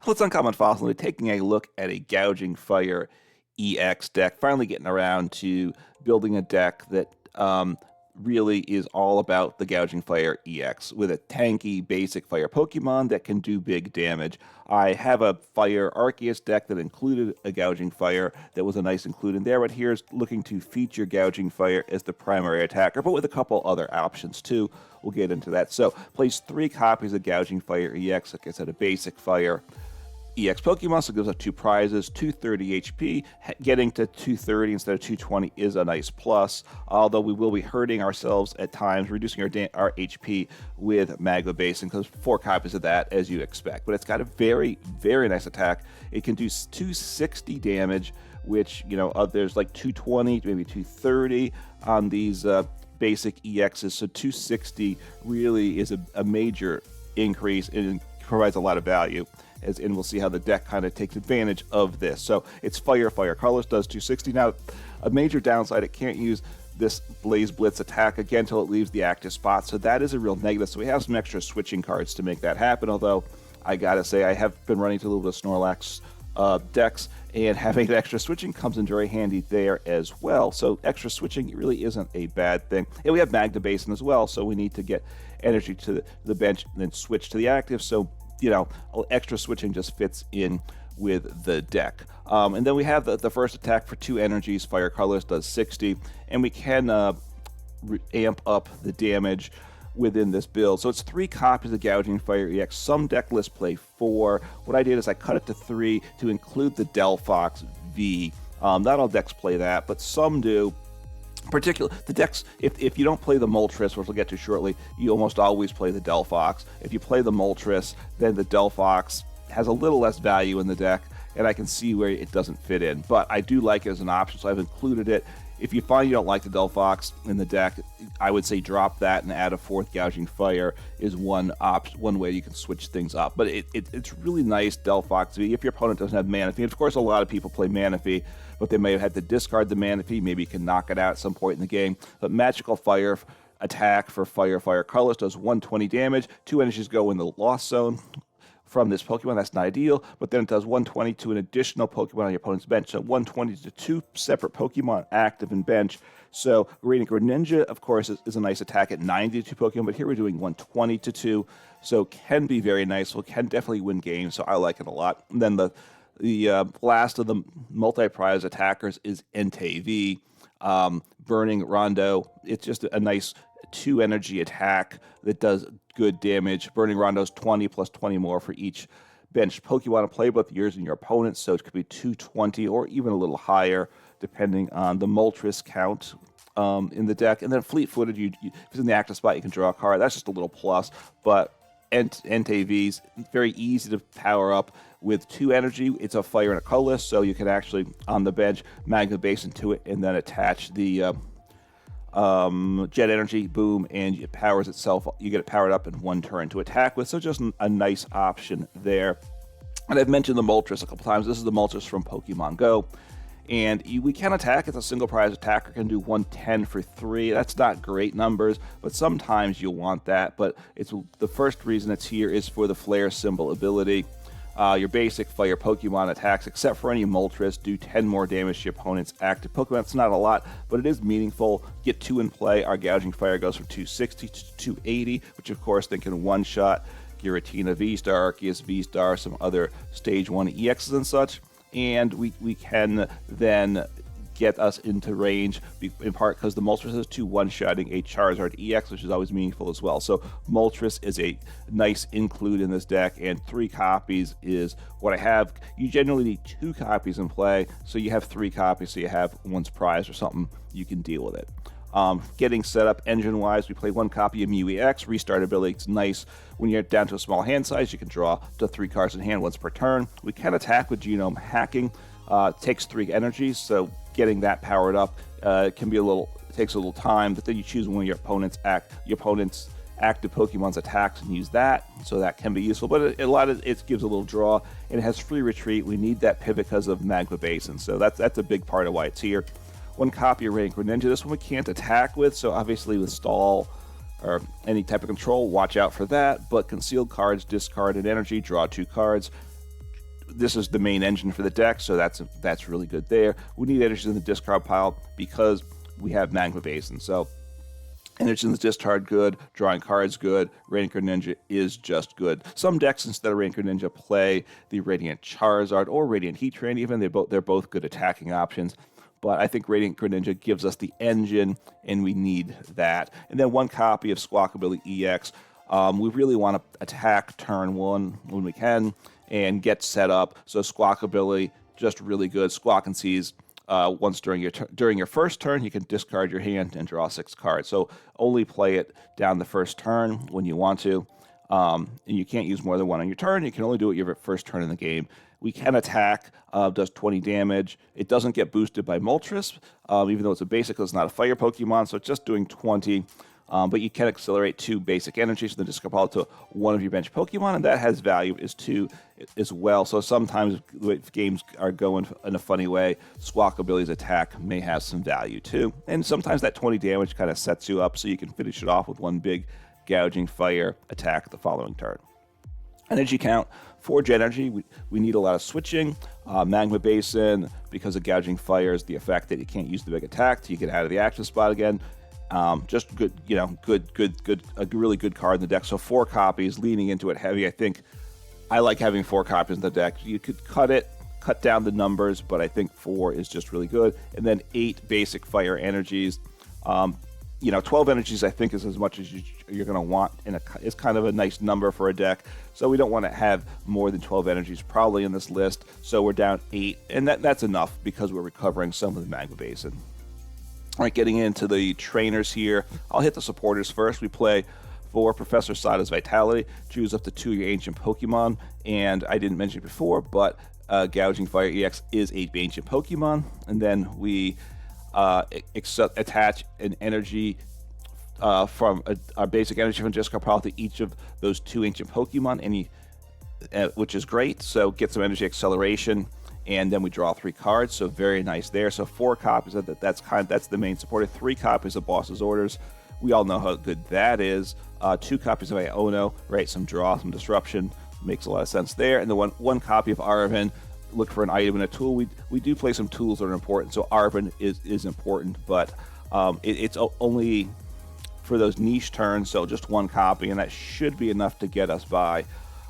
Let's Uncommon Fossil, we're taking a look at a Gouging Fire EX deck. Finally getting around to building a deck that really is all about the Gouging Fire EX with a tanky basic fire Pokemon that can do big damage. I have a Fire Arceus deck that included a Gouging Fire that was a nice include in there, but here's looking to feature Gouging Fire as the primary attacker, but with a couple other options too. We'll get into that. So, place 3 copies of Gouging Fire EX, like I said, a basic fire EX Pokemon, so it gives us 2 prizes, 230 HP. Getting to 230 instead of 220 is a nice plus, although we will be hurting ourselves at times, reducing our HP with Magma Basin, because 4 copies of that, as you expect. But it's got a very, very nice attack. It can do 260 damage, which, you know, there's like 220, maybe 230 on these basic EXs, so 260 really is a major increase and provides a lot of value. And we'll see how the deck kind of takes advantage of this. So it's Fire Colors does 260. Now, a major downside, it can't use this Blaze Blitz attack again until it leaves the active spot. So that is a real negative. So we have some extra switching cards to make that happen. Although, I gotta say, I have been running to a little bit of Snorlax decks, and having an extra switching comes in very handy there as well. So extra switching really isn't a bad thing. And we have Magma Basin as well, so we need to get energy to the bench and then switch to the active. So, you know, extra switching just fits in with the deck. And then we have the first attack for 2 energies. Fire Colors does 60, and we can amp up the damage within this build. So it's 3 copies of Gouging Fire EX. Some deck lists play 4. What I did is I cut it to 3 to include the Delphox V. Not all decks play that, but some do. Particularly the decks, if you don't play the Moltres, which we'll get to shortly, you almost always play the Delphox. If you play the Moltres, then the Delphox has a little less value in the deck, and I can see where it doesn't fit in. But I do like it as an option, so I've included it. If you find you don't like the Delphox in the deck, I would say drop that and add a 4th Gouging Fire is one way you can switch things up. But it's really nice, Delphox V, if your opponent doesn't have Manaphy. Of course, a lot of people play Manaphy, but they may have had to discard the Manaphy. Maybe you can knock it out at some point in the game. But Magical Fire attack for Fire Colors does 120 damage. 2 energies go in the Lost Zone from this Pokemon. That's not ideal, but then it does 120 to an additional Pokemon on your opponent's bench. So 120 to 2 separate Pokemon active in bench. So Radiant Greninja, of course, is a nice attack at 90 to 2 Pokemon, but here we're doing 120 to 2. So can be very nice. Well, can definitely win games, so I like it a lot. And then the last of the multi-prize attackers is Entei V. Burning Rondo. It's just a nice 2 energy attack that does good damage. Burning Rondo's 20 plus 20 more for each bench Pokemon to play with, yours and your opponent's, so it could be 220 or even a little higher depending on the Moltres count in the deck. And then Fleet-Footed, if it's in the active spot, you can draw a card. That's just a little plus, but Entei V's very easy to power up with 2 energy. It's a fire and a colorless, so you can actually, on the bench, Magma Basin to it and then attach the Jet Energy, boom, and it powers itself. You get it powered up in 1 turn to attack with, so just a nice option there. And I've mentioned the Moltres a couple times. This is the Moltres from Pokemon Go. And we can attack. It's a single prize attacker, can do 110 for 3. That's not great numbers, but sometimes you'll want that. But it's the first reason it's here is for the Flare Symbol ability. Your basic fire Pokemon attacks, except for any Moltres, do 10 more damage to your opponent's active Pokemon. It's not a lot, but it is meaningful. Get 2 in play. Our Gouging Fire goes from 260 to 280, which of course then can one-shot Giratina V-Star, Arceus V-Star, some other Stage 1 EXs and such. And we can then get us into range, in part because the Moltres is 2 one-shotting a Charizard EX, which is always meaningful as well. So Moltres is a nice include in this deck, and 3 copies is what I have. You generally need 2 copies in play, so you have 3 copies, so you have one's prize or something, you can deal with it. Getting set up engine-wise, we play 1 copy of Mew EX. Restart ability, it's nice. When you're down to a small hand size, you can draw up to 3 cards in hand once per turn. We can attack with Genome Hacking. Takes 3 energies, so getting that powered up can be takes a little time, but then you choose one of your opponent's active Pokemon's attacks and use that, so that can be useful. But a lot of it gives a little draw, and it has free retreat. We need that pivot because of Magma Basin, so that's a big part of why it's here. 1 copy of Radiant Greninja. This one we can't attack with, so obviously with stall or any type of control, watch out for that. But concealed cards, discard an energy, draw 2 cards. this is the main engine for the deck, so that's really good there. We need energy in the discard pile because we have Magma Basin. So energy in the discard good, drawing cards good, Radiant Greninja is just good. Some decks instead of Radiant Greninja play the Radiant Charizard or Radiant Heatran even. They're both good attacking options. But I think Radiant Greninja gives us the engine, and we need that. And then one copy of Squawkabilly EX. We really want to attack turn 1 when we can and get set up. So Squawkabilly, just really good. Squawk and Seize. Once during your first turn, you can discard your hand and draw 6 cards. So only play it down the first turn when you want to. And you can't use more than one on your turn. You can only do it your first turn in the game. We can attack, does 20 damage. It doesn't get boosted by Moltres, even though it's a basic, it's not a fire Pokemon, so it's just doing 20. But you can accelerate 2 basic energies from the discard pile to one of your bench Pokemon, and that has value as 2 as well. So sometimes if games are going in a funny way, Squawkabilly's attack may have some value too. And sometimes that 20 damage kind of sets you up so you can finish it off with one big Gouging Fire attack the following turn. Energy count, Forge Energy, we need a lot of switching. Magma Basin, because of Gouging Fire, is the effect that you can't use the big attack till you get out of the action spot again. Just good, a really good card in the deck. So 4 copies, leaning into it heavy. I think I like having 4 copies in the deck. You could cut down the numbers, but I think 4 is just really good. And then 8 basic fire energies. 12 energies I think is as much as you're going to want. It's kind of a nice number for a deck. So we don't want to have more than 12 energies probably in this list. So we're down 8, and that's enough because we're recovering some of the Magma Basin. All right, getting into the trainers here. I'll hit the supporters first. We play for Professor Sada's Vitality. Choose up to 2 of your ancient Pokemon. And I didn't mention it before, but Gouging Fire EX is a ancient Pokemon. And then we attach an energy from a basic energy from discard pile to each of those 2 ancient Pokemon, which is great. So get some energy acceleration, and then we draw 3 cards. So very nice there. So 4 copies of that. That's the main supporter. 3 copies of Boss's Orders. We all know how good that is. 2 copies of Iono, right? Some draw, some disruption. Makes a lot of sense there. And the one copy of Arven. Look for an item and a tool. We do play some tools that are important, so Arven is important, but it's only for those niche turns, so just 1 copy, and that should be enough to get us by.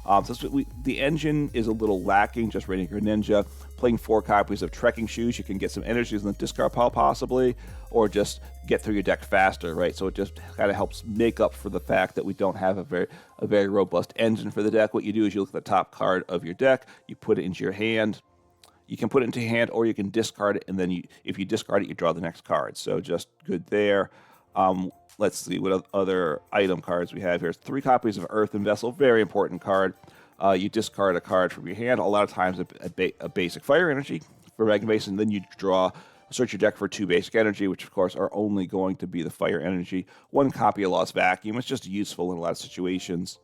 The engine is a little lacking, just Radiant Greninja. Playing 4 copies of Trekking Shoes, you can get some energies in the discard pile possibly, or just get through your deck faster, right? So it just kind of helps make up for the fact that we don't have a very robust engine for the deck. What you do is you look at the top card of your deck, you put it into your hand. You can put it into your hand, or you can discard it, and then if you discard it, you draw the next card. So just good there. Let's see what other item cards we have here. 3 copies of Earthen Vessel, very important card. You discard a card from your hand. A lot of times a basic fire energy for Magma Basin. Then you search your deck for 2 basic energy, which of course are only going to be the fire energy. 1 copy of Lost Vacuum. It's just useful in a lot of situations.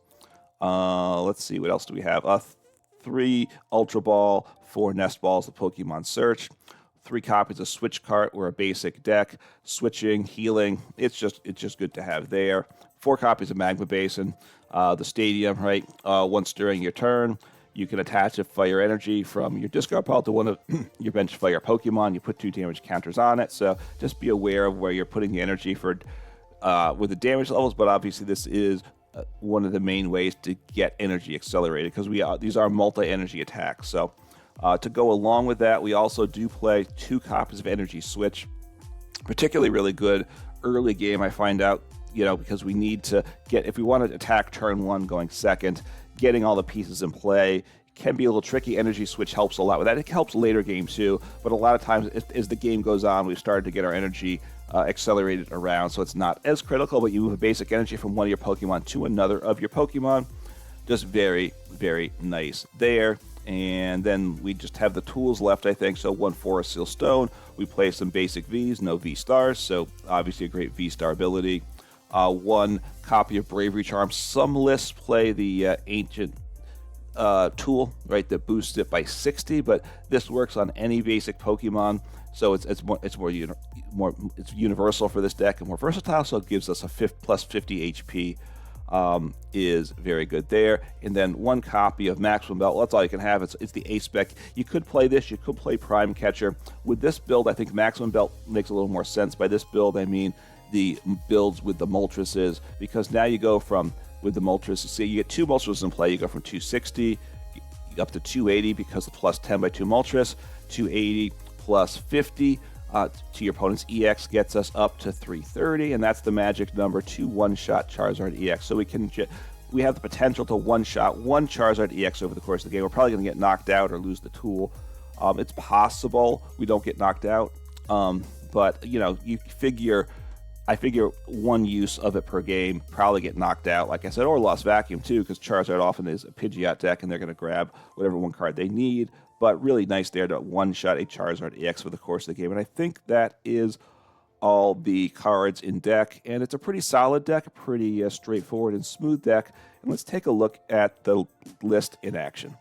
Let's see, what else do we have? 3 Ultra Ball, 4 Nest Balls, the Pokemon Search. 3 copies of Switch Cart. We're a basic deck. Switching, healing. It's just good to have there. 4 copies of Magma Basin. The Stadium, right? Once during your turn, you can attach a fire energy from your discard pile to one of your bench fire Pokemon. You put 2 damage counters on it. So just be aware of where you're putting the energy for with the damage levels. But obviously, this is one of the main ways to get energy accelerated because these are multi-energy attacks. So to go along with that, we also do play 2 copies of Energy Switch. Particularly really good early game, I find out, because we need to if we want to attack turn 1 going second, getting all the pieces in play can be a little tricky. Energy Switch helps a lot with that. It helps later game too, but a lot of times as the game goes on, we've started to get our energy accelerated around, so it's not as critical, but you move a basic energy from one of your Pokemon to another of your Pokemon. Just very, very nice there. And then we just have the tools left, I think. So 1 Forest Seal Stone. We play some basic Vs, no V stars, so obviously a great V star ability. 1 copy of Bravery Charm. Some lists play the ancient tool, right, that boosts it by 60, but this works on any basic Pokemon, so it's universal for this deck and more versatile. So it gives us a plus 50 HP. is very good there. And then 1 copy of Maximum Belt. Well, that's all you can have. It's the A-Spec. You could play this. You could play Prime Catcher. With this build, I think Maximum Belt makes a little more sense. By this build, I mean the builds with the Moltres, because now you go from, with the Moltres, see, you get 2 Moltres in play. You go from 260 up to 280 because the plus 10 by 2 Moltres, 280 plus 50 to your opponent's EX gets us up to 330, and that's the magic number, 2 one-shot Charizard EX. So we have the potential to one-shot 1 Charizard EX over the course of the game. We're probably going to get knocked out or lose the tool. It's possible we don't get knocked out, but I figure 1 use of it per game, probably get knocked out, like I said, or Lost Vacuum too, because Charizard often is a Pidgeot deck, and they're going to grab whatever 1 card they need. But really nice there to one-shot a Charizard EX for the course of the game. And I think that is all the cards in deck. And it's a pretty solid deck, a pretty straightforward and smooth deck. And let's take a look at the list in action.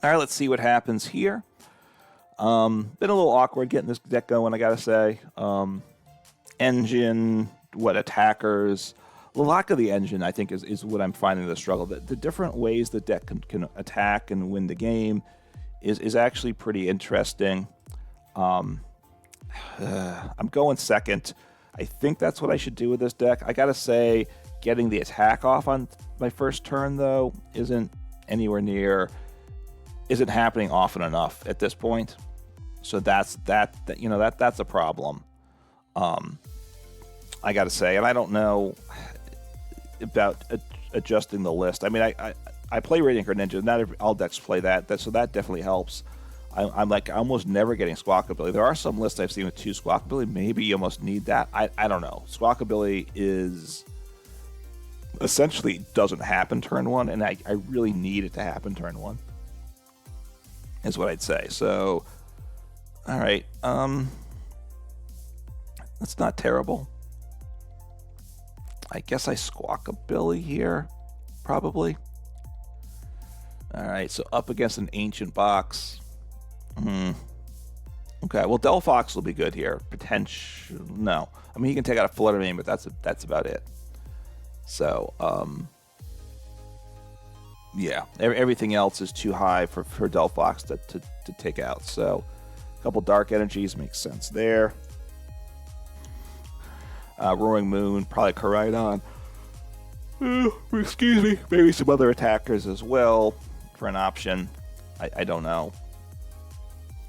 All right, let's see what happens here. Been a little awkward getting this deck going, I got to say. Engine, attackers. The lack of the engine, I think, is what I'm finding the struggle. The different ways the deck can attack and win the game is actually pretty interesting. I'm going second. I think that's what I should do with this deck. I gotta say, getting the attack off on my first turn, though, isn't happening often enough at this point. So that's a problem. I gotta say, and I don't know about adjusting the list. I mean, I play Radiant Greninja. Not all decks play that, so that definitely helps. I'm like almost never getting Squawkabilly. There are some lists I've seen with 2 Squawkabilly. Maybe you almost need that. I don't know. Squawkabilly is essentially doesn't happen turn 1, and I really need it to happen turn 1. Is what I'd say. So, all right. That's not terrible. I guess I Squawkabilly here, probably. All right, so up against an ancient box. Okay, well, Delphox will be good here. Potential, no. I mean, he can take out a Flutter Mane, but that's about it. So, yeah, everything else is too high for Delphox to take out. So, a couple Dark Energies makes sense there. Roaring Moon, probably Koraidon. Excuse me. Maybe some other attackers as well for an option. I don't know.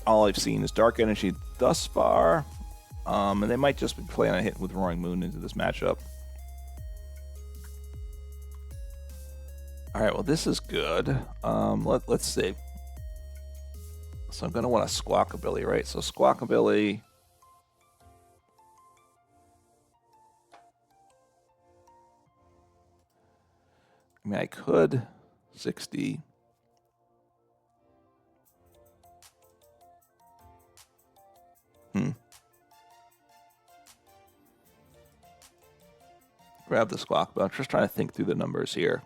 All I've seen is Dark Energy thus far. And they might just be playing on hitting with Roaring Moon into this matchup. Alright, well, this is good. Let's see. So I'm going to want a Squawkabilly, right? So Squawkabilly. I mean, I could 60. Grab the Squawkabilly. I'm just trying to think through the numbers here.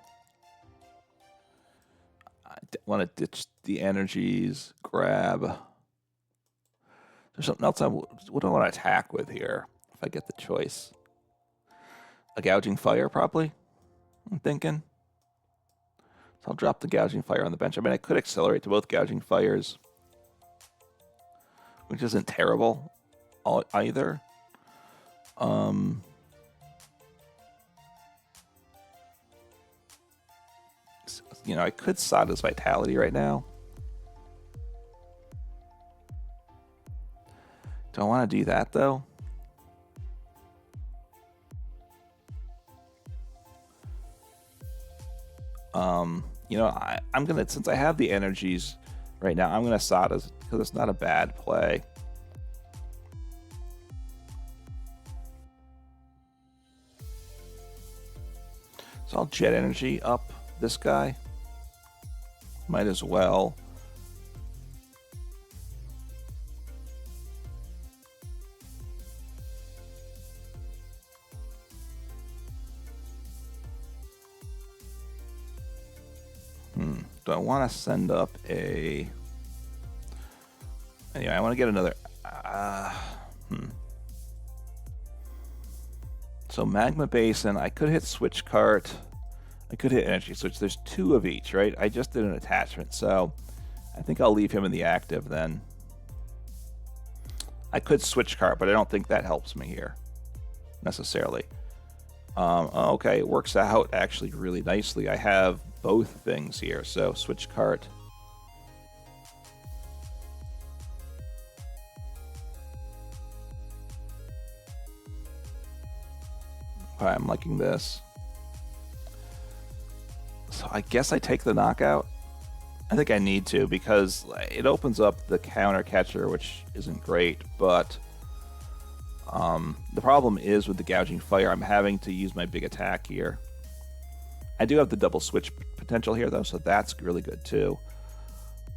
I want to ditch the energies. Grab. There's something else. What do I want to attack with here? If I get the choice, a Gouging Fire, probably. I'm thinking. So I'll drop the Gouging Fire on the bench. I mean, I could accelerate to both Gouging Fires, which isn't terrible either. You know, I could Sada's Vitality right now. Do I want to do that, though? You know, I'm going to, since I have the energies right now, I'm going to Sada's because it's not a bad play. So I'll Jet Energy up this guy. Might as well. Do I want to send up a... Anyway, I want to get another... So Magma Basin, I could hit Switch Cart. I could hit Energy Switch. There's 2 of each, right? I just did an attachment, so I think I'll leave him in the active then. I could Switch Cart, but I don't think that helps me here necessarily. Okay, it works out actually really nicely. I have both things here, so Switch Cart. Okay, I'm liking this. So I guess I take the knockout. I think I need to because it opens up the counter catcher, which isn't great, but the problem is with the Gouging Fire, I'm having to use my big attack here. I do have the double switch potential here, though, so that's really good, too.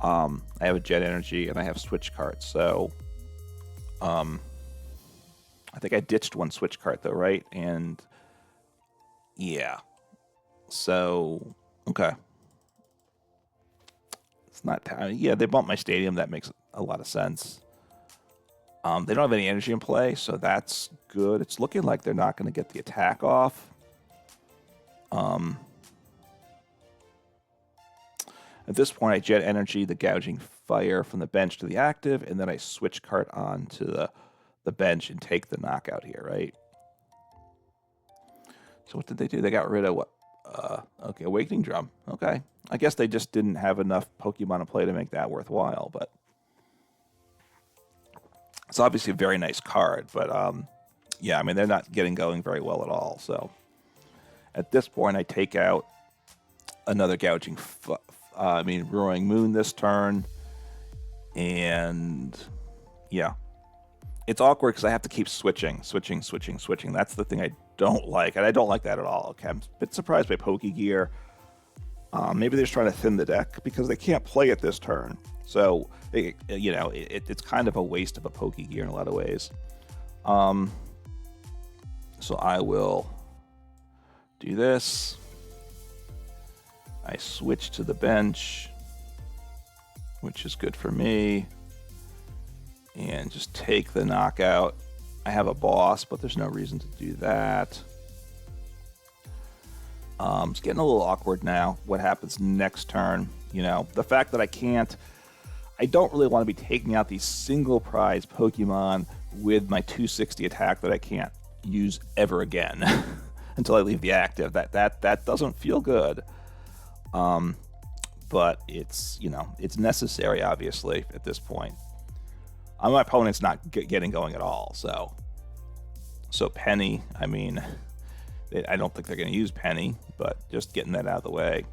I have a Jet Energy, and I have Switch Carts, so I think I ditched one Switch Cart, though, right? And yeah. So, okay. It's not... yeah, they bumped my stadium. That makes a lot of sense. They don't have any energy in play, so that's good. It's looking like they're not going to get the attack off. At this point, I Jet Energy the Gouging Fire from the bench to the active, and then I Switch Cart on to the bench and take the knockout here, right? So what did they do? They got rid of what? Okay, Awakening Drum. Okay. I guess they just didn't have enough Pokemon in play to make that worthwhile, but... it's obviously a very nice card, but yeah, I mean, they're not getting going very well at all. So at this point, I take out another Roaring Moon this turn. And yeah, it's awkward because I have to keep switching. That's the thing I don't like, and I don't like that at all. Okay, I'm a bit surprised by Pokegear. Maybe they're just trying to thin the deck because they can't play it this turn. So, it's kind of a waste of a Pokegear in a lot of ways. So I will do this. I switch to the bench, which is good for me. And just take the knockout. I have a boss, but there's no reason to do that. It's getting a little awkward now. What happens next turn? The fact that I don't really want to be taking out these single prize Pokemon with my 260 attack that I can't use ever again until I leave the active. That doesn't feel good. But it's necessary, obviously, at this point. My opponent's not getting going at all, so Penny, I mean, I don't think they're going to use Penny, but just getting that out of the way.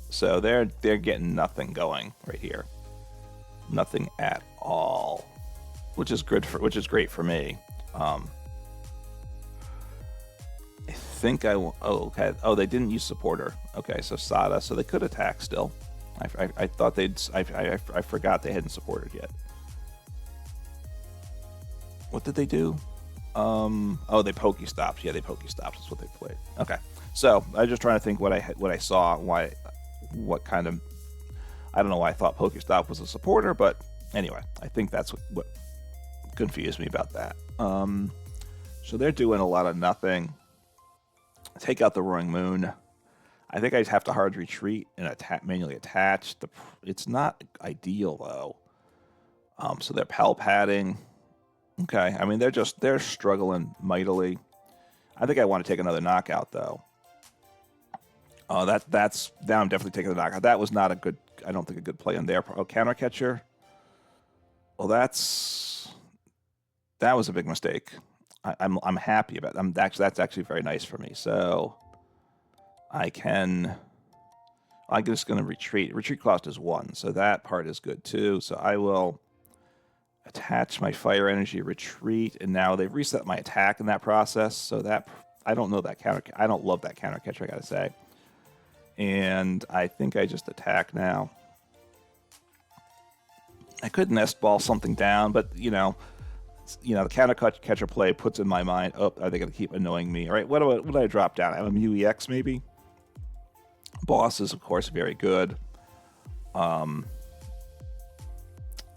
So they're getting nothing going right here. Nothing at all, which is great for me. I think I will. Oh, okay. Oh, they didn't use supporter. Okay, so Sada, so they could attack still. I thought they'd. I forgot they hadn't supported yet. What did they do? Oh, they Pokestops. Yeah, they Pokestops. That's what they played. Okay, so I was just trying to think what I saw, what kind of. I don't know why I thought Pokestop was a supporter, but anyway, I think that's what confused me about that. So they're doing a lot of nothing. Take out the Roaring Moon. I think I'd have to hard retreat and manually attach. It's not ideal though. So they're PAL padding. Okay, I mean they're struggling mightily. I think I want to take another knockout though. Oh, that's now I'm definitely taking the knockout. That was not a good. I don't think a good play on there. Oh, counter catcher. Well, that was a big mistake. I'm happy about it. That's actually very nice for me. So I'm just going to retreat. Retreat cost is 1, so that part is good too. So I will attach my fire energy retreat, and now they've reset my attack in that process. So that I don't know that counter. I don't love that counter catcher, I gotta say. And I think I just attack now. I could Nest Ball something down, but the counter catcher play puts in my mind, oh, are they going to keep annoying me? All right, what do I drop down? I have a Mew EX maybe. Boss is of course very good.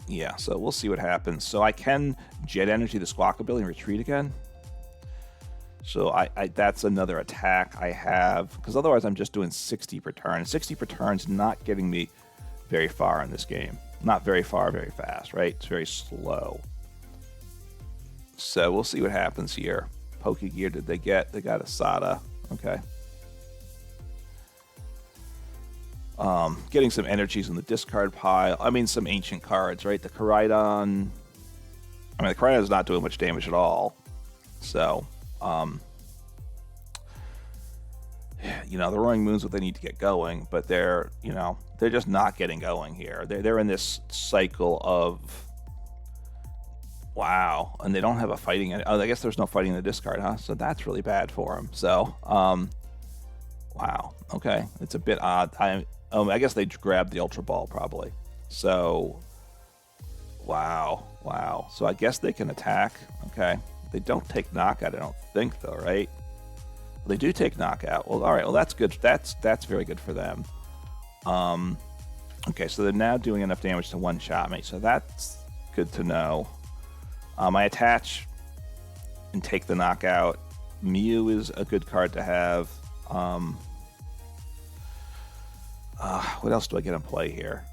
Yeah, so we'll see what happens. So I can Jet Energy the Squawkabilly and retreat again. So that's another attack I have, because otherwise I'm just doing 60 per turn. 60 per turn's not getting me very far in this game. Not very far, very fast, right? It's very slow. So we'll see what happens here. Pokegear did they get? They got a Sada. Okay. Getting some energies in the discard pile. I mean, some ancient cards, right? The Koraidon. I mean, the Koraidon is not doing much damage at all. So, you know, the Roaring Moon's what they need to get going, but they're, you know, they're just not getting going here. They're in this cycle of, wow, and they don't have a fighting. Oh, I guess there's no fighting in the discard, huh? So that's really bad for them. So, wow, okay, it's a bit odd. I guess they grabbed the Ultra Ball probably. So, wow. So I guess they can attack. Okay, they don't take knockout. I don't think though, right? Well, they do take knockout. Well, all right. Well, that's good. That's very good for them. Okay, so they're now doing enough damage to one-shot me. So that's good to know. I attach and take the knockout. Mew is a good card to have. What else do I get in play here?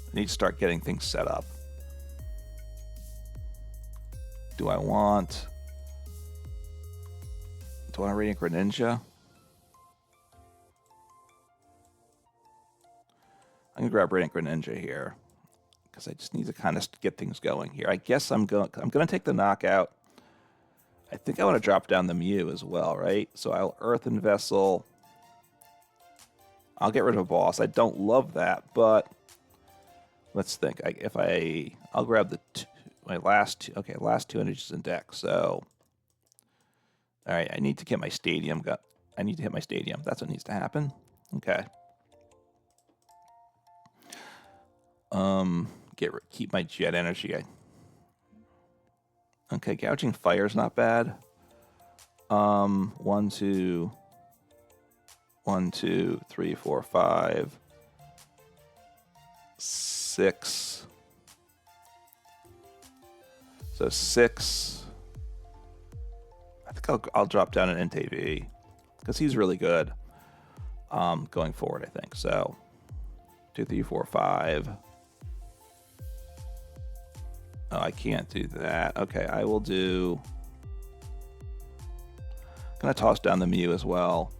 I need to start getting things set up. Do I want a Radiant Greninja? I'm gonna grab Radiant Greninja here because I just need to kind of get things going here. I guess I'm gonna take the knockout. I think I want to drop down the Mew as well, right? So I'll Earthen Vessel. I'll get rid of a boss. I don't love that, but let's think. I'll grab my last two. Okay, last two energies in deck. So, all right, I need to get my stadium. I need to hit my stadium. That's what needs to happen. Okay. Keep my jet energy. Okay, Gouging Fire is not bad. 1, 2, 3, 4, 5, 6. So 6. I think I'll drop down an Entei V because he's really good going forward, I think. So 2, 3, 4, 5. Oh, I can't do that. Okay, I will do... I'm going to toss down the Mew as well.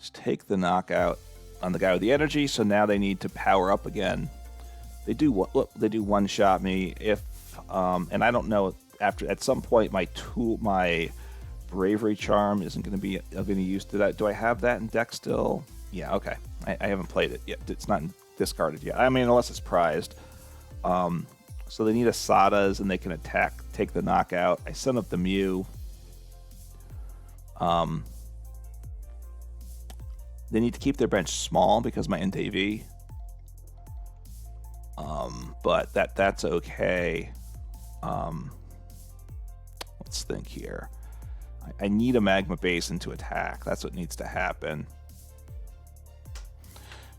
Just take the knockout on the guy with the energy, so now they need to power up again. They do one-shot me if... and I don't know, at some point my Bravery Charm isn't going to be of any use to that. Do I have that in deck still? Yeah, okay. I haven't played it yet. It's not discarded yet. I mean, unless it's prized. So they need a Sadas and they can attack, take the knockout. I send up the Mew. They need to keep their bench small because my Entei V. But that's okay. Let's think here. I need a Magma Basin to attack. That's what needs to happen.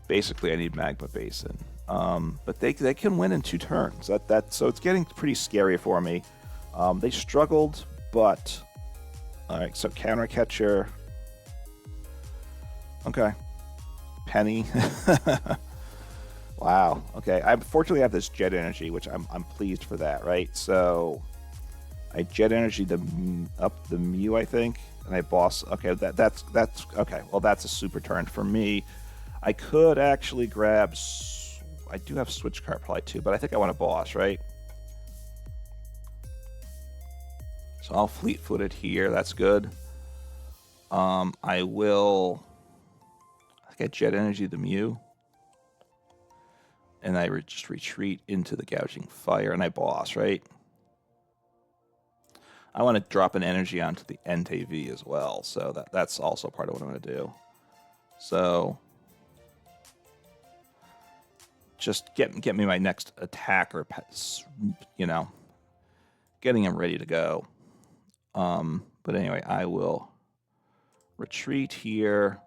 Basically, I need Magma Basin. But they can win in 2 turns. So it's getting pretty scary for me. They struggled, but... Alright, so Counter Catcher. Okay. Penny. Wow. Okay, I fortunately have this Jet Energy, which I'm pleased for that, right? So I Jet Energy up the Mew, I think, and I boss. Okay, that's okay. Well, that's a super turn for me. I could actually grab... I do have Switch Cart PAL too, but I think I want a boss, right? So I'll fleet-foot it here. That's good. I will... I think I Jet Energy the Mew. And I just retreat into the Gouging Fire, and I boss, right? I want to drop an energy onto the Entei V as well, so that's also part of what I'm going to do. So... just get me my next attacker, you know, getting him ready to go. But anyway, I will retreat here.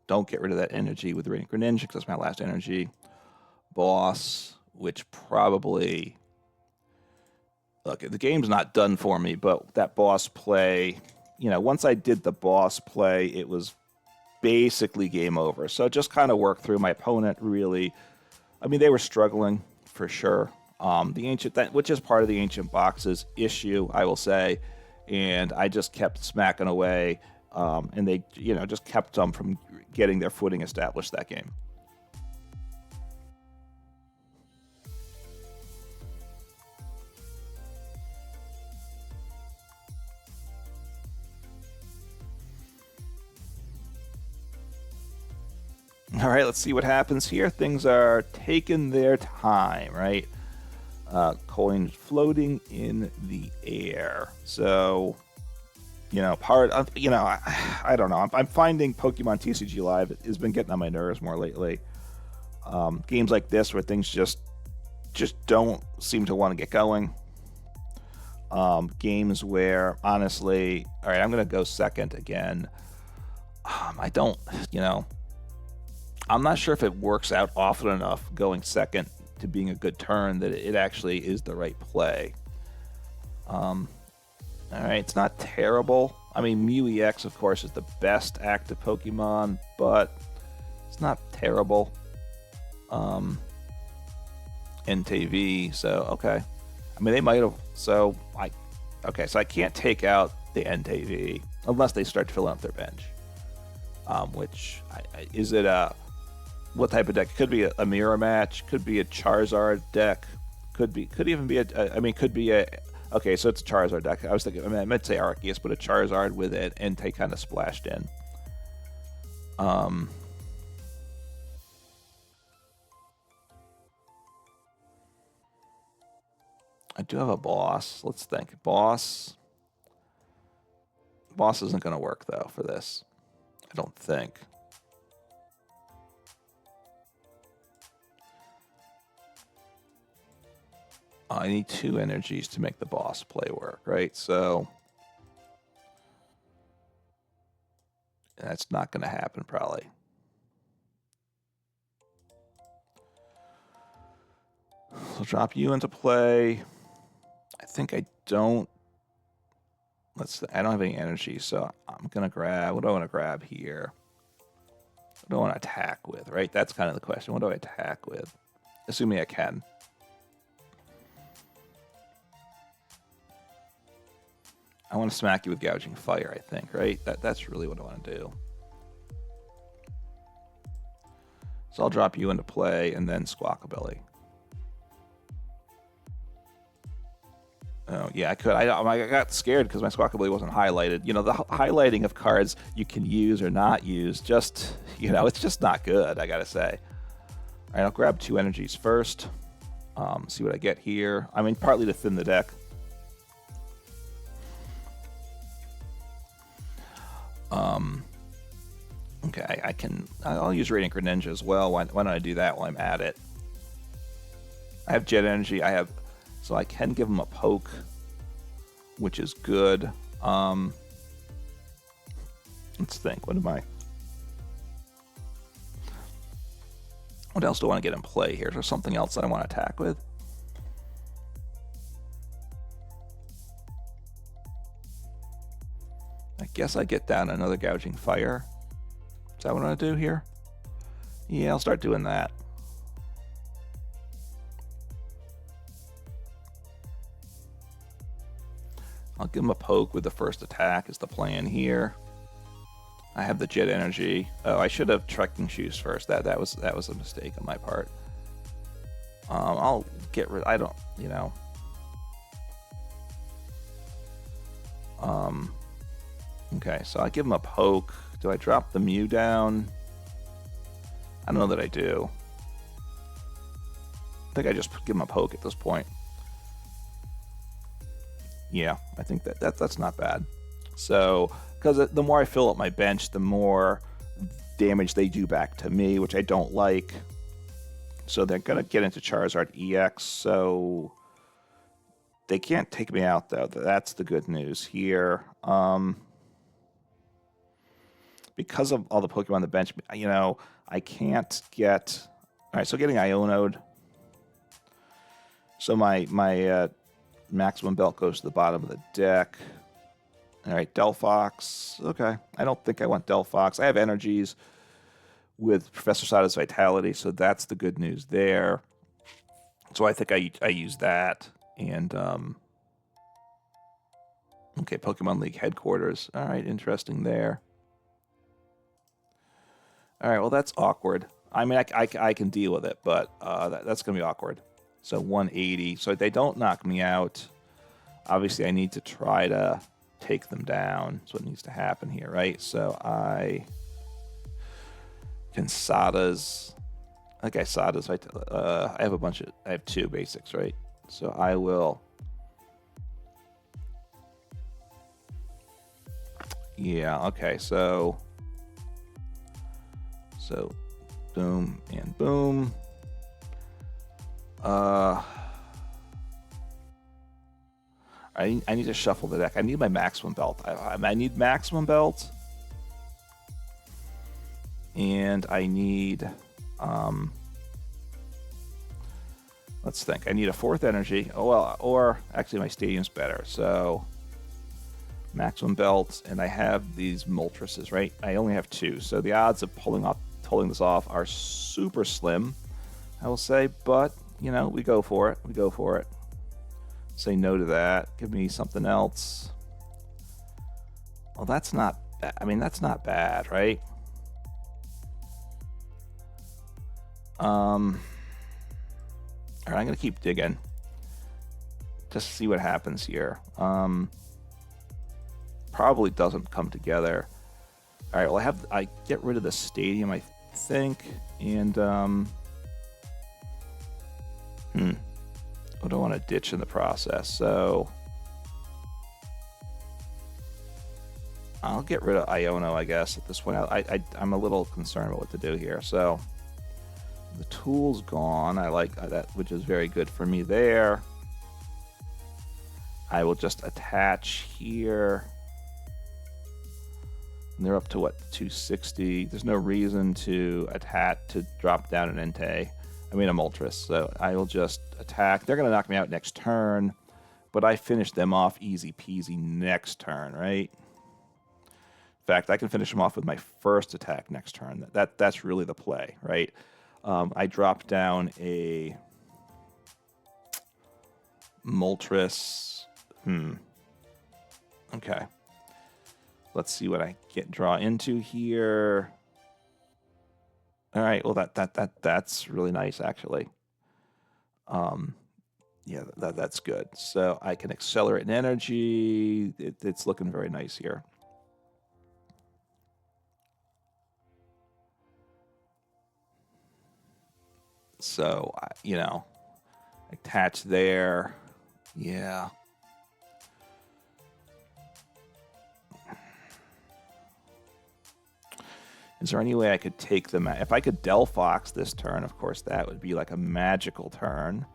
Don't get rid of that energy with Radiant Greninja because that's my last energy. Boss, which probably look, the game's not done for me, but that boss play, you know, once I did the boss play, it was basically game over. So just kind of worked through. My opponent really, I mean, they were struggling for sure. The ancient, which is part of the ancient box's issue, I will say, and I just kept smacking away, and they, you know, just kept them from getting their footing established that game. All right, let's see what happens here. Things are taking their time, right? Coins floating in the air. So, you know, I don't know. I'm finding Pokemon TCG Live has been getting on my nerves more lately. Games like this where things just don't seem to want to get going. Games where, honestly, all right, I'm going to go second again. I don't, you know, I'm not sure if it works out often enough going second to being a good turn that it actually is the right play. All right, it's not terrible. I mean, Mew EX, of course, is the best active Pokemon, but it's not terrible. Entei V, so okay. I mean, they might have. So I can't take out the Entei V unless they start filling up their bench. Which is it a what type of deck? Could be a mirror match. Could be a Charizard deck. Could even be could be a. Okay, so it's a Charizard deck. I was thinking. I meant to say Arceus, but a Charizard with it Entei kind of splashed in. I do have a boss. Let's think. Boss isn't going to work, though, for this. I don't think. I need 2 energies to make the boss play work, right? So that's not going to happen, probably. So drop you into play. I think I don't. I don't have any energy, so I'm gonna grab. What do I want to grab here? What do I want to attack with? Right, that's kind of the question. What do I attack with? Assuming I can. I want to smack you with Gouging Fire. I think, right? That's really what I want to do. So I'll drop you into play and then Squawkabilly. Oh, yeah, I could. I got scared because my Squawkabilly wasn't highlighted. You know, the highlighting of cards you can use or not use, just, you know, it's just not good, I gotta say. All right, I'll grab 2 energies first. See what I get here. I mean, partly to thin the deck. Okay, I'll use Radiant Greninja as well. Why don't I do that while I'm at it? I have Jet Energy. So I can give him a poke, which is good. Let's think. What else do I want to get in play here? Is there something else that I want to attack with? I guess I get down another Gouging Fire. Is that what I want to do here? Yeah, I'll start doing that. I'll give him a poke with the first attack is the plan here. I have the Jet Energy. Oh, I should have Trekking Shoes first. That was a mistake on my part. I'll get rid. I don't, you know. Okay, so I give him a poke. Do I drop the Mew down? I don't know that I do. I think I just give him a poke at this point. Yeah, I think that's not bad. So, because the more I fill up my bench, the more damage they do back to me, which I don't like. So they're going to get into Charizard EX, so they can't take me out, though. That's the good news here. Because of all the Pokemon on the bench, you know, I can't get... All right, so getting Iono'd. So my Maximum Belt goes to the bottom of the deck. All right, Delphox. Okay, I don't think I want Delphox. I have energies with Professor Sada's Vitality, so that's the good news there. So I think I use that. And, okay, Pokemon League headquarters. All right, interesting there. All right, well, that's awkward. I mean, I can deal with it, but that's going to be awkward. So 180. So they don't knock me out. Obviously, I need to try to take them down. That's what needs to happen here, right? So I can Sada's. Okay, Sada's. I have a bunch of. I have 2 basics, right? So I will. Yeah. Okay. So boom and boom. I need to shuffle the deck. I need my Maximum Belt. I need Maximum Belt. And I need, let's think. I need a 4th energy. Oh, well, or actually my Stadium's better. So Maximum Belt, and I have these Moltres, right? I only have 2. So the odds of pulling this off are super slim, I will say. But, you know, we go for it. We go for it. Say no to that. Give me something else. Well, that's not bad. I mean, that's not bad, right? All right, I'm gonna keep digging. Just see what happens here. Probably doesn't come together. All right, well, I get rid of the Stadium, I think, and I don't want to ditch in the process, so I'll get rid of Iono, I guess, at this point. I'm a little concerned about what to do here. So the tool's gone. I like that, which is very good for me there. I will just attach here. And they're up to, what, 260? There's no reason to drop down an Entei. I mean, a Moltres. So I will just attack. They're going to knock me out next turn, but I finish them off easy peasy next turn, right? In fact, I can finish them off with my first attack next turn. That's really the play, right? I drop down a Moltres. Okay. Let's see what I draw into here. All right, well that's really nice actually. Yeah, that's good. So I can accelerate in energy. It's looking very nice here. So you know, attach there. Yeah. Is there any way I could take them out? If I could Delphox this turn, of course, that would be like a magical turn.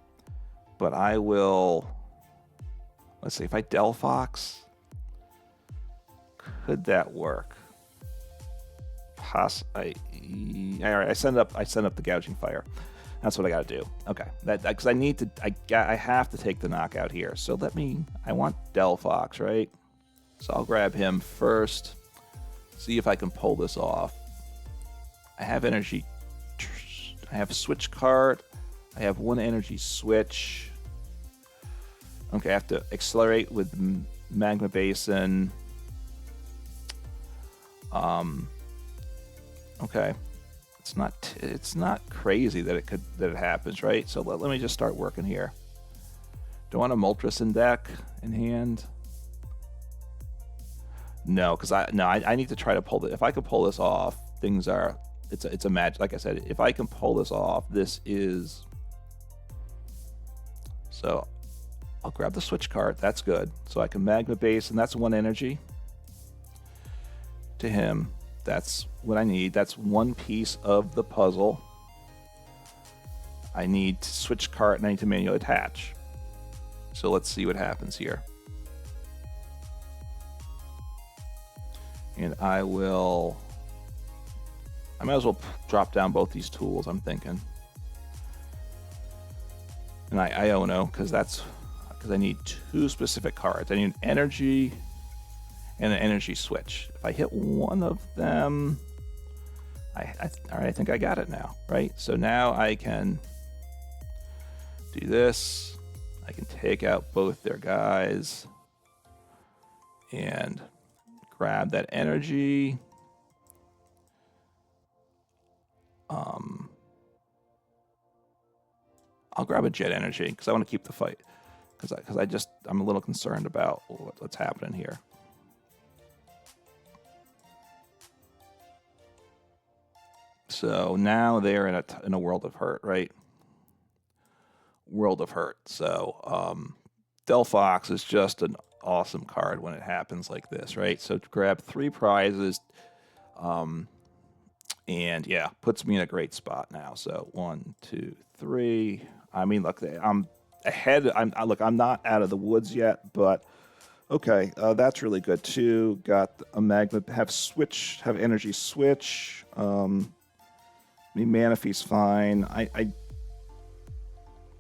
But I will... Let's see, if I Delphox, could that work? I send up the Gouging Fire. That's what I got to do. Okay, because I need to... I have to take the knockout here. So I want Delphox, right? So I'll grab him first. See if I can pull this off. I have energy. I have Switch Cart. I have 1 energy switch. Okay, I have to accelerate with Magma Basin. Okay, it's not crazy that it happens, right? So let me just start working here. Do I want a Moltres in deck in hand? No, because I need to try to pull it. If I could pull this off, things are. It's a match. Like I said, if I can pull this off, this is. So I'll grab the Switch Cart. That's good. So I can Magma Base, and that's 1 energy to him. That's what I need. That's 1 piece of the puzzle. I need to Switch Cart, and I need to manually attach. So let's see what happens here. And I might as well drop down both these tools, I'm thinking. And I Iono, because that's because I need 2 specific cards. I need an energy and an energy switch. If I hit one of them, all right, I think I got it now, right? So now I can do this. I can take out both their guys and grab that energy. I'll grab a jet energy because I want to keep the fight. Because I'm a little concerned about what's happening here. So now they're in a world of hurt, right? World of hurt. So Delphox is just an awesome card when it happens like this, right? So to grab 3 prizes, and yeah, puts me in a great spot now. So 1, 2, 3. I mean, look, I'm ahead. I'm not out of the woods yet, but okay, that's really good too. Got a Magma, have energy switch. I mean, Manaphy's fine.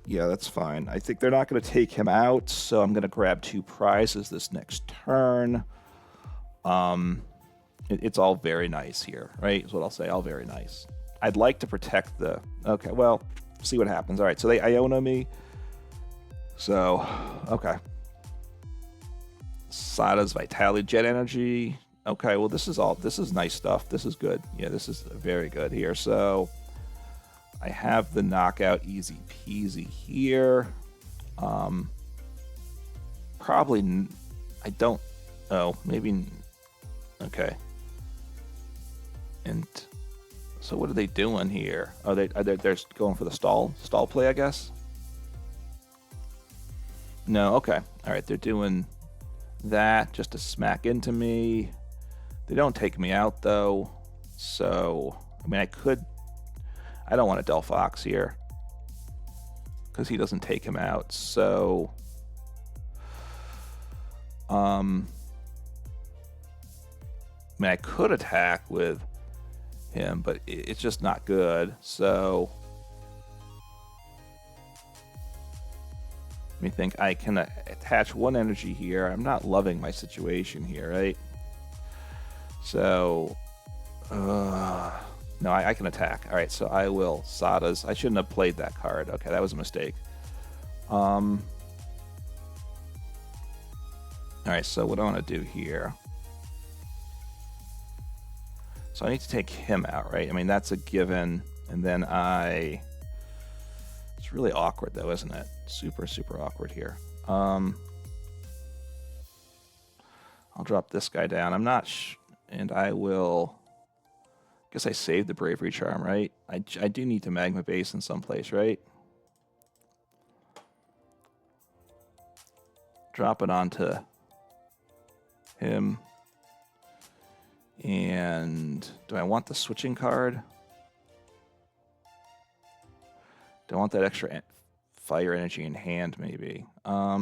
Yeah, that's fine. I think they're not going to take him out, so I'm going to grab 2 prizes this next turn. It's all very nice here, right? Is what I'll say. All very nice. I'd like to protect the... Okay, well, see what happens. All right, so they Iono me. So, okay. Sada's Vitality Jet Energy. Okay, well, this is nice stuff. This is good. Yeah, this is very good here. So, I have the knockout easy peasy here. Probably, I don't, oh, maybe, okay. And so what are they doing here? They're going for the stall play, I guess? No, okay. All right, they're doing that just to smack into me. They don't take me out, though. So, I mean, I don't want a Delphox here because he doesn't take him out. So, I mean, I could attack with him, but it's just not good. So, let me think. I can attach 1 energy here. I'm not loving my situation here, right? So, no, I can attack. All right, so I will Sada's. I shouldn't have played that card. Okay, that was a mistake. All right, so what I want to do here. So I need to take him out, right? I mean, that's a given. And then it's really awkward, though, isn't it? Super, super awkward here. I'll drop this guy down. I'm not... and I will... I guess I saved the Bravery Charm, right? I do need to Magma Basin someplace, right? Drop it onto him. And do I want the switching card? Do I want that extra fire energy in hand, maybe? I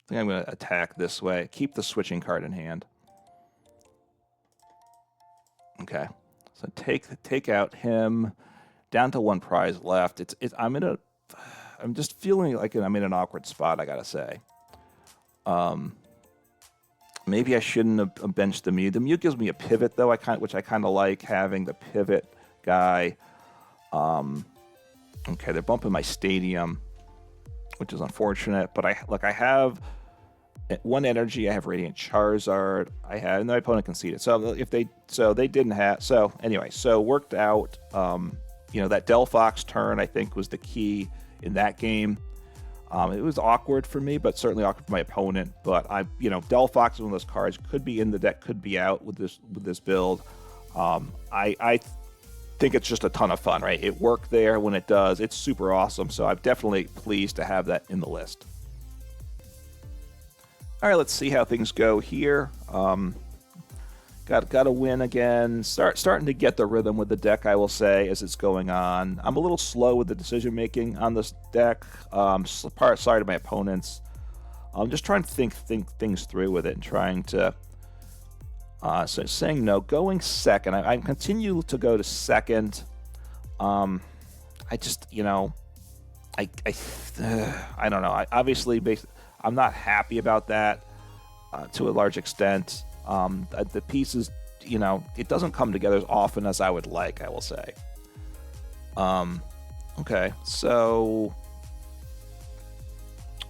think I'm going to attack this way. Keep the switching card in hand. Okay, so take out him. Down to 1 prize left. I'm just feeling like I'm in an awkward spot, I gotta say. Maybe I shouldn't have benched the Mew. The Mew gives me a pivot, though, which I kind of like, having the pivot guy. Okay, they're bumping my stadium, which is unfortunate. But I have 1 energy. I have Radiant Charizard. And my opponent conceded. So they didn't have. So anyway, worked out. That Delphox turn, I think, was the key in that game. It was awkward for me, but certainly awkward for my opponent. But Delphox is one of those cards, could be in the deck, could be out with this build. I think it's just a ton of fun, right? It worked there when it does. It's super awesome. So I'm definitely pleased to have that in the list. All right, let's see how things go here. Got to win again. Starting to get the rhythm with the deck, I will say, as it's going on. I'm a little slow with the decision making on this deck. Sorry to my opponents. I'm just trying to think things through with it and trying to. So saying no, going second. I continue to go to second. I just I don't know. I'm not happy about that to a large extent. The pieces, you know, it doesn't come together as often as I would like, I will say. Okay, so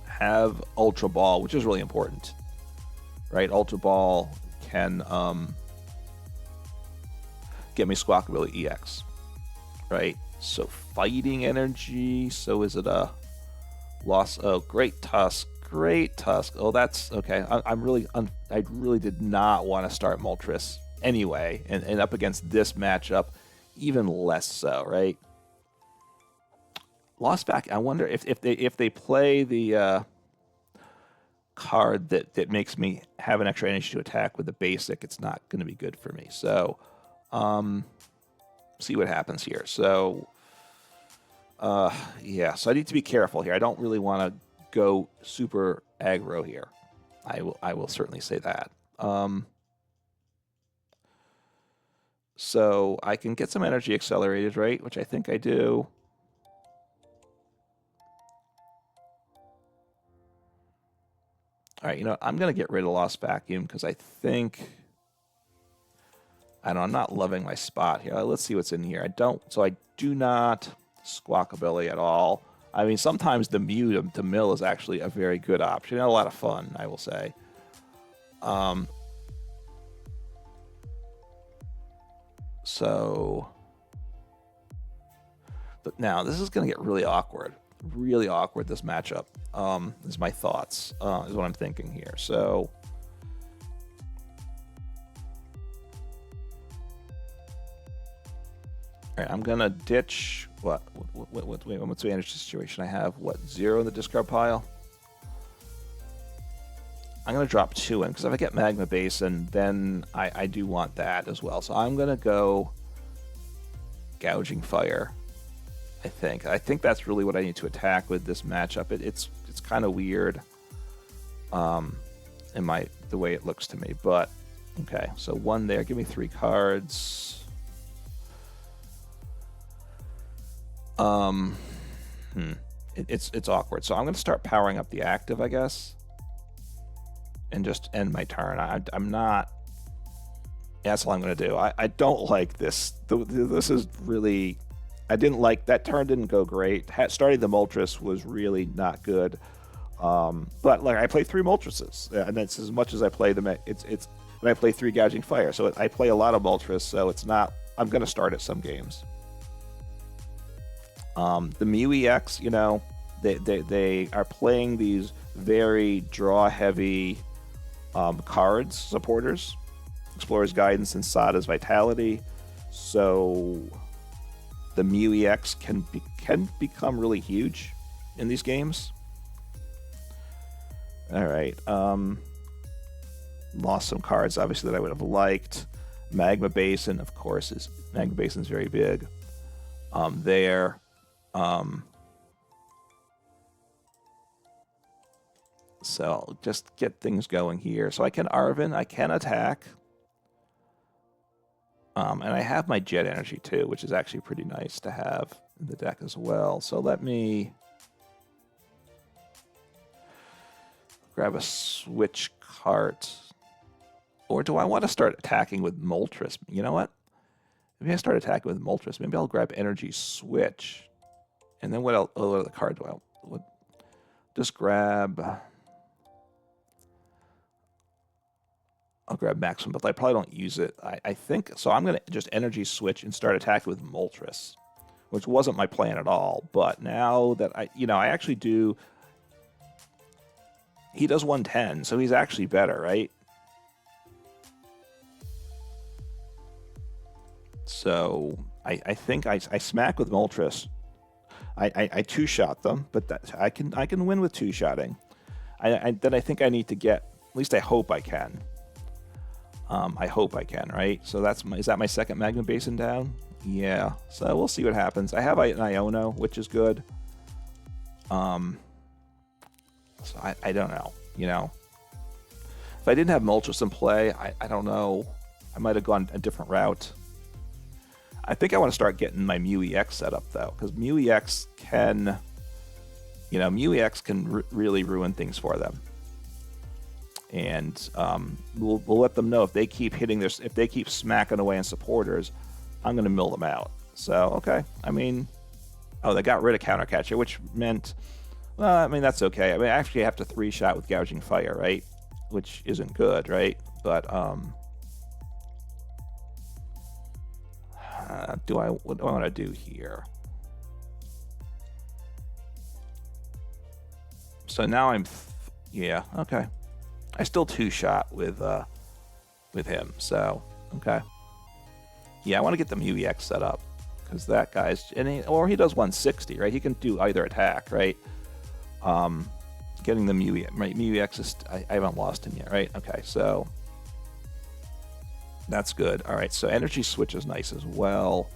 have Ultra Ball, which is really important, right? Ultra Ball can get me Squawkabilly EX, right? So fighting energy. So is it a loss? Oh, great Tusk. Great Tusk. Oh, that's okay. I really did not want to start Moltres anyway, and up against this matchup, even less so, right? Lost Vacuum. I wonder if they play the card that makes me have an extra energy to attack with the basic. It's not going to be good for me. So, see what happens here. So, yeah. So I need to be careful here. I don't really want to go super aggro here. I will certainly say that. So I can get some energy accelerated, right? Which I think I do. All right, you know, I'm going to get rid of Lost Vacuum because I think, I don't know, I'm not loving my spot here. Let's see what's in here. I do not Squawkabilly at all. I mean, sometimes the Mew to mill is actually a very good option. A lot of fun, I will say. So, but now this is going to get really awkward. Really awkward, this matchup. Is my thoughts, is what I'm thinking here. So, all right, I'm gonna ditch what's the energy situation I have? 0 in the discard pile? I'm gonna drop 2 in because if I get Magma Basin, then I do want that as well. So I'm gonna go Gouging Fire. I think that's really what I need to attack with this matchup. It's kind of weird, in the way it looks to me. But okay, so 1 there. Give me 3 cards. It's awkward. So I'm going to start powering up the active, I guess, and just end my turn. I'm not. That's all I'm going to do. I don't like this. This is really. I didn't like that turn. Didn't go great. Starting the Moltres was really not good. But like I play 3 Moltreses, and that's as much as I play them. It's and I play 3 Gouging Fire, so I play a lot of Moltres. So it's not. I'm going to start at some games. The Mew EX, you know, they are playing these very draw-heavy cards, supporters, Explorer's Guidance and Sada's Vitality. So the Mew EX can become really huge in these games. All right, lost some cards obviously that I would have liked. Magma Basin, of course, Magma Basin's very big. There. So just get things going here. So I can Arven, I can attack. And I have my Jet Energy too, which is actually pretty nice to have in the deck as well. So let me grab a Switch Cart. Or do I want to start attacking with Moltres? You know what? Maybe I start attacking with Moltres. Maybe I'll grab Energy Switch. And then what other card do I just grab? I'll grab Maximum, but I probably don't use it. I think so. I'm going to just Energy Switch and start attacking with Moltres, which wasn't my plan at all. But now that I actually do. He does 110, so he's actually better, right? So I think I smack with Moltres. I two-shot them, but I can win with two-shotting. Then I think I need to get, at least I hope I can. I hope I can, right? So is that my second Magma Basin down? Yeah. So we'll see what happens. I have an Iono, which is good. So I don't know. You know, if I didn't have Moltres in play, I don't know. I might have gone a different route. I think I want to start getting my Mew EX set up, though, because Mew EX can You know, Mew EX can really ruin things for them. And we'll let them know if they keep hitting their, if they keep smacking away on supporters, I'm going to mill them out. So, okay. I mean, oh, they got rid of Counter Catcher, which meant, well, I mean, that's okay. I mean, I actually have to 3-shot with Gouging Fire, right? Which isn't good, right? But, what do I want to do here? So now I'm, yeah, okay. I still 2-shot with him, so okay. Yeah, I want to get the Mew EX set up because that guy's, or he does 160, right? He can do either attack, right? Getting the Mew EX is, I haven't lost him yet, right? Okay, so that's good. All right, so Energy Switch is nice as well.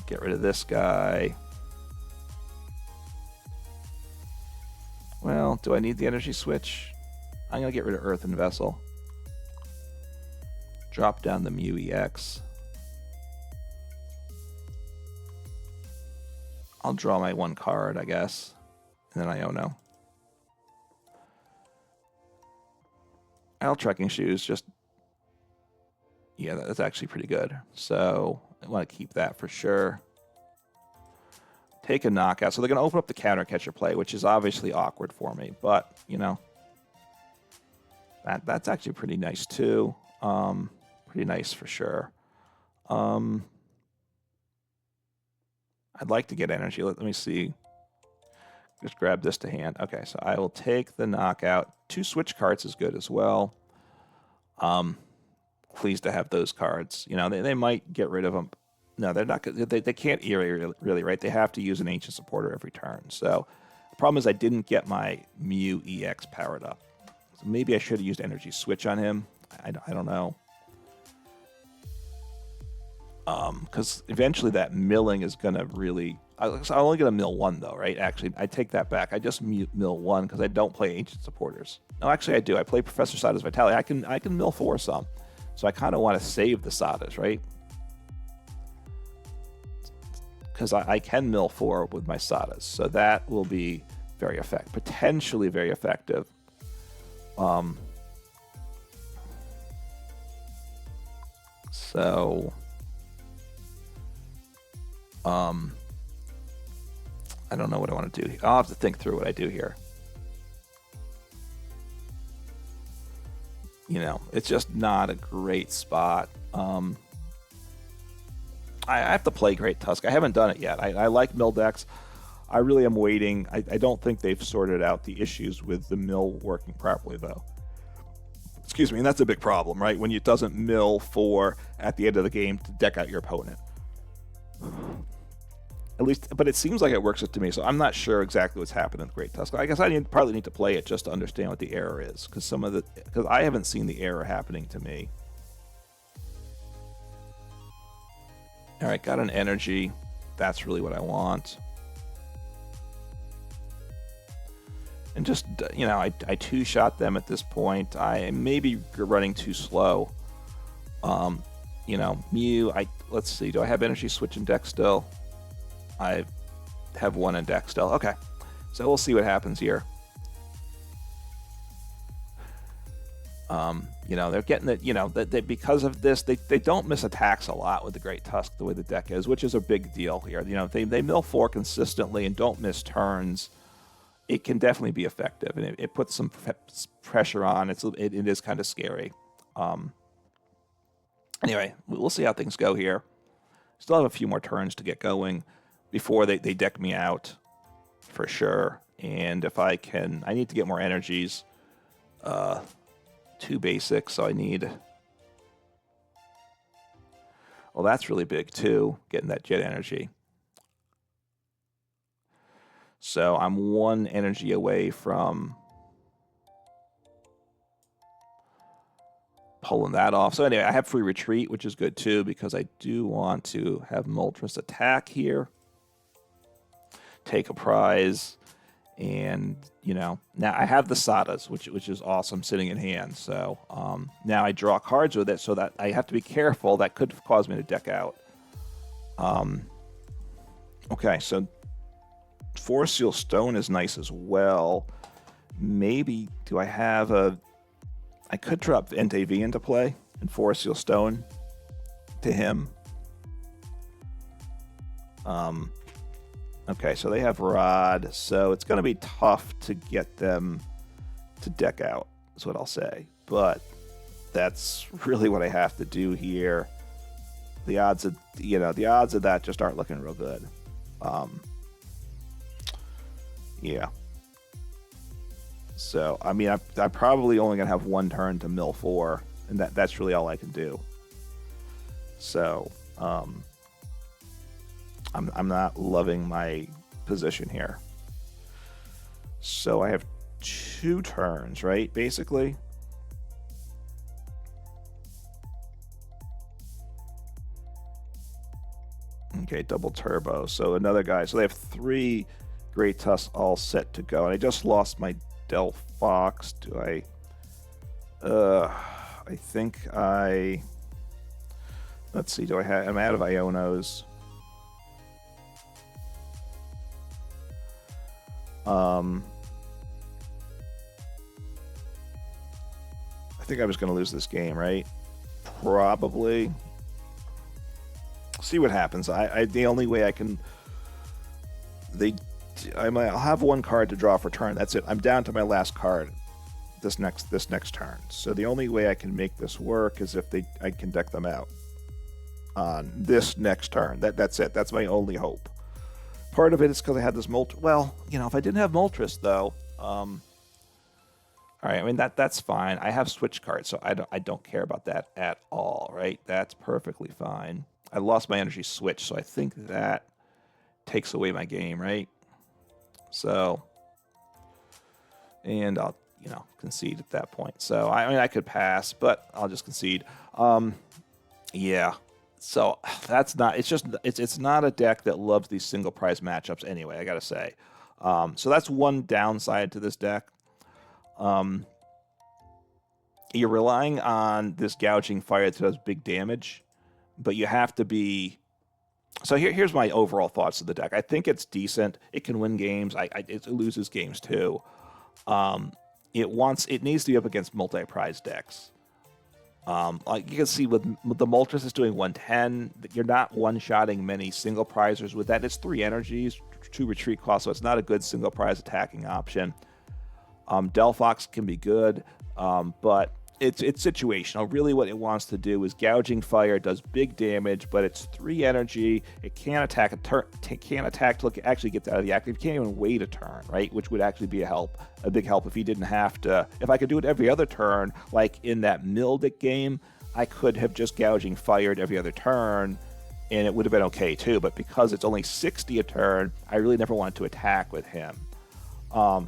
Get rid of this guy. Well, do I need the Energy Switch? I'm going to get rid of Earthen Vessel. Drop down the Mew EX. I'll draw my 1 card, I guess. And then Iono. I'll Trekking Shoes, just... Yeah, that's actually pretty good. So, I want to keep that for sure. Take a knockout. So they're going to open up the Counter Catcher play, which is obviously awkward for me. But, you know... That's actually pretty nice, too. Pretty nice for sure. I'd like to get energy. Let me see. Just grab this to hand. Okay, so I will take the knockout. 2 Switch Cards is good as well. Pleased to have those cards. You know, they might get rid of them. No, they're not. They can't really, right? They have to use an Ancient Supporter every turn. So the problem is I didn't get my Mew EX powered up. So maybe I should have used Energy Switch on him. I don't know. Because eventually that milling is going to really... I'm only going to mill 1, though, right? Actually, I take that back. I just mill 1 because I don't play Ancient Supporters. No, actually, I do. I play Professor Sada's Vitality. I can mill 4 some. So I kind of want to save the Sadas, right? Because I can mill 4 with my Sadas. So that will be very effective. Potentially very effective. So... I don't know what I want to do. I'll have to think through what I do here. You know, it's just not a great spot. I have to play Great Tusk. I haven't done it yet. I like mill decks. I really am waiting. I don't think they've sorted out the issues with the mill working properly, though. Excuse me, and that's a big problem, right? When it doesn't mill 4 at the end of the game to deck out your opponent. At least, but it seems like it works to me, so I'm not sure exactly what's happening with Great Tusk. I guess I probably need to play it just to understand what the error is, because I haven't seen the error happening to me. All right, got an energy. That's really what I want. And just, you know, I 2-shot them at this point. I may be running too slow. You know, Mew, let's see, do I have Energy Switch in deck still? I have 1 in deck still. Okay, so we'll see what happens here. You know, they're getting it, you know, that because of this, they don't miss attacks a lot with the Great Tusk the way the deck is, which is a big deal here. You know, they mill 4 consistently and don't miss turns. It can definitely be effective, and it puts some pressure on. It is kind of scary. Anyway, we'll see how things go here. Still have a few more turns to get going before they deck me out, for sure. And if I need to get more energies. 2 basics, so I need... Well, that's really big, too, getting that jet energy. So I'm 1 energy away from pulling that off. So anyway, I have free retreat, which is good, too, because I do want to have Moltres attack here. Take a prize, and you know, now I have the Sadas, which is awesome, sitting in hand. So now I draw cards with it, so that I have to be careful. That could cause me to deck out. Okay, so Forest Seal Stone is nice as well. Maybe, do I have a... I could drop Entei V into play and Forest Seal Stone to him. Okay, so they have Rod, so it's going to be tough to get them to deck out, is what I'll say. But that's really what I have to do here. The odds of, the odds of that just aren't looking real good. Yeah. So, I mean, I'm probably only going to have one turn to mill 4, and that's really all I can do. So, I'm not loving my position here. So I have 2 turns, right? Basically. Okay, double turbo. So another guy. So they have 3 Great Tusks all set to go. And I just lost my Delphox. Do I... I think I... Let's see. Do I have... I'm out of Ionos. I think I was going to lose this game, right? Probably. See what happens. The only way I can... I'll have 1 card to draw for turn. That's it. I'm down to my last card this next turn. So the only way I can make this work is if I can deck them out on this next turn. That's it. That's my only hope. Part of it is because I had this Moltres. Well, if I didn't have Moltres, though, all right. I mean that's fine. I have Switch Cart, so I don't care about that at all. Right? That's perfectly fine. I lost my Energy Switch, so I think that takes away my game, right? So, and I'll concede at that point. So I mean I could pass, but I'll just concede. Yeah. So that's not. It's not a deck that loves these single prize matchups anyway. I gotta say. So that's one downside to this deck. You're relying on this Gouging Fire that does big damage, but you have to be. So here's my overall thoughts of the deck. I think it's decent. It can win games. It loses games too. It needs to be up against multi-prize decks. Like you can see with the Moltres is doing 110. You're not one-shotting many single prizers with that. It's 3 energies, 2 retreat costs, so it's not a good single prize attacking option. Delphox can be good, but it's situational. Really what it wants to do is Gouging Fire does big damage, but it's 3 energy. It can't attack can't attack till it actually gets out of the active. You can't even wait a turn, right? Which would actually be a big help if you didn't have to. If I could do it every other turn, like in that Mildic game, I could have just Gouging Fired every other turn, and it would have been okay too. But because it's only 60 a turn, I really never wanted to attack with him.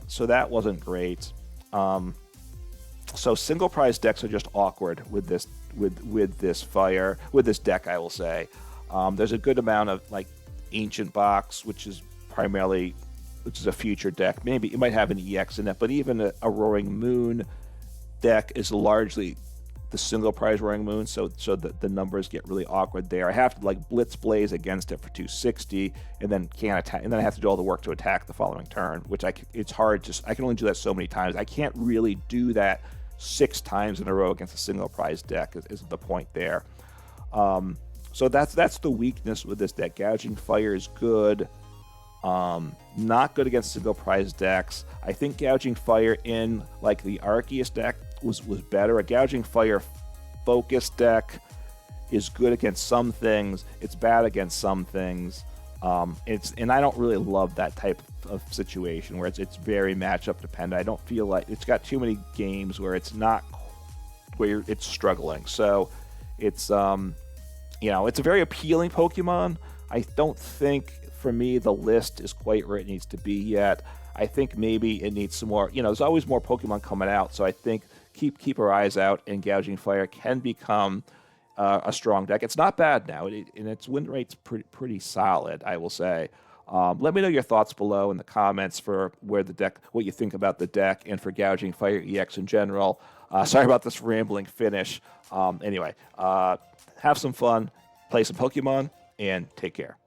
So that wasn't great. So single prize decks are just awkward with this deck, I will say. There's a good amount of like Ancient Box, which is a future deck. Maybe it might have an EX in it, but even a Roaring Moon deck is largely the single prize Roaring Moon, so the numbers get really awkward there. I have to like Blitz Blaze against it for 260, and then can't attack, and then I have to do all the work to attack the following turn, which it's hard. I can only do that so many times. I can't really do that 6 times in a row against a single prize deck. Is the point there? So that's the weakness with this deck. Gouging Fire is good. Not good against single prize decks. I think Gouging Fire in like the Arceus deck was better. A Gouging Fire focused deck is good against some things. It's bad against some things. And I don't really love that type of situation where it's very matchup dependent. I don't feel like it's got too many games where it's struggling. So it's it's a very appealing Pokemon. I don't think for me the list is quite where it needs to be yet. I think maybe it needs some more. There's always more Pokemon coming out, so I think keep our eyes out, and Gouging Fire can become a strong deck. It's not bad now, and its win rate's pretty solid, I will say. Let me know your thoughts below in the comments for what you think about the deck, and for Gouging Fire EX in general. Sorry about this rambling finish. Anyway, have some fun, play some Pokemon, and take care.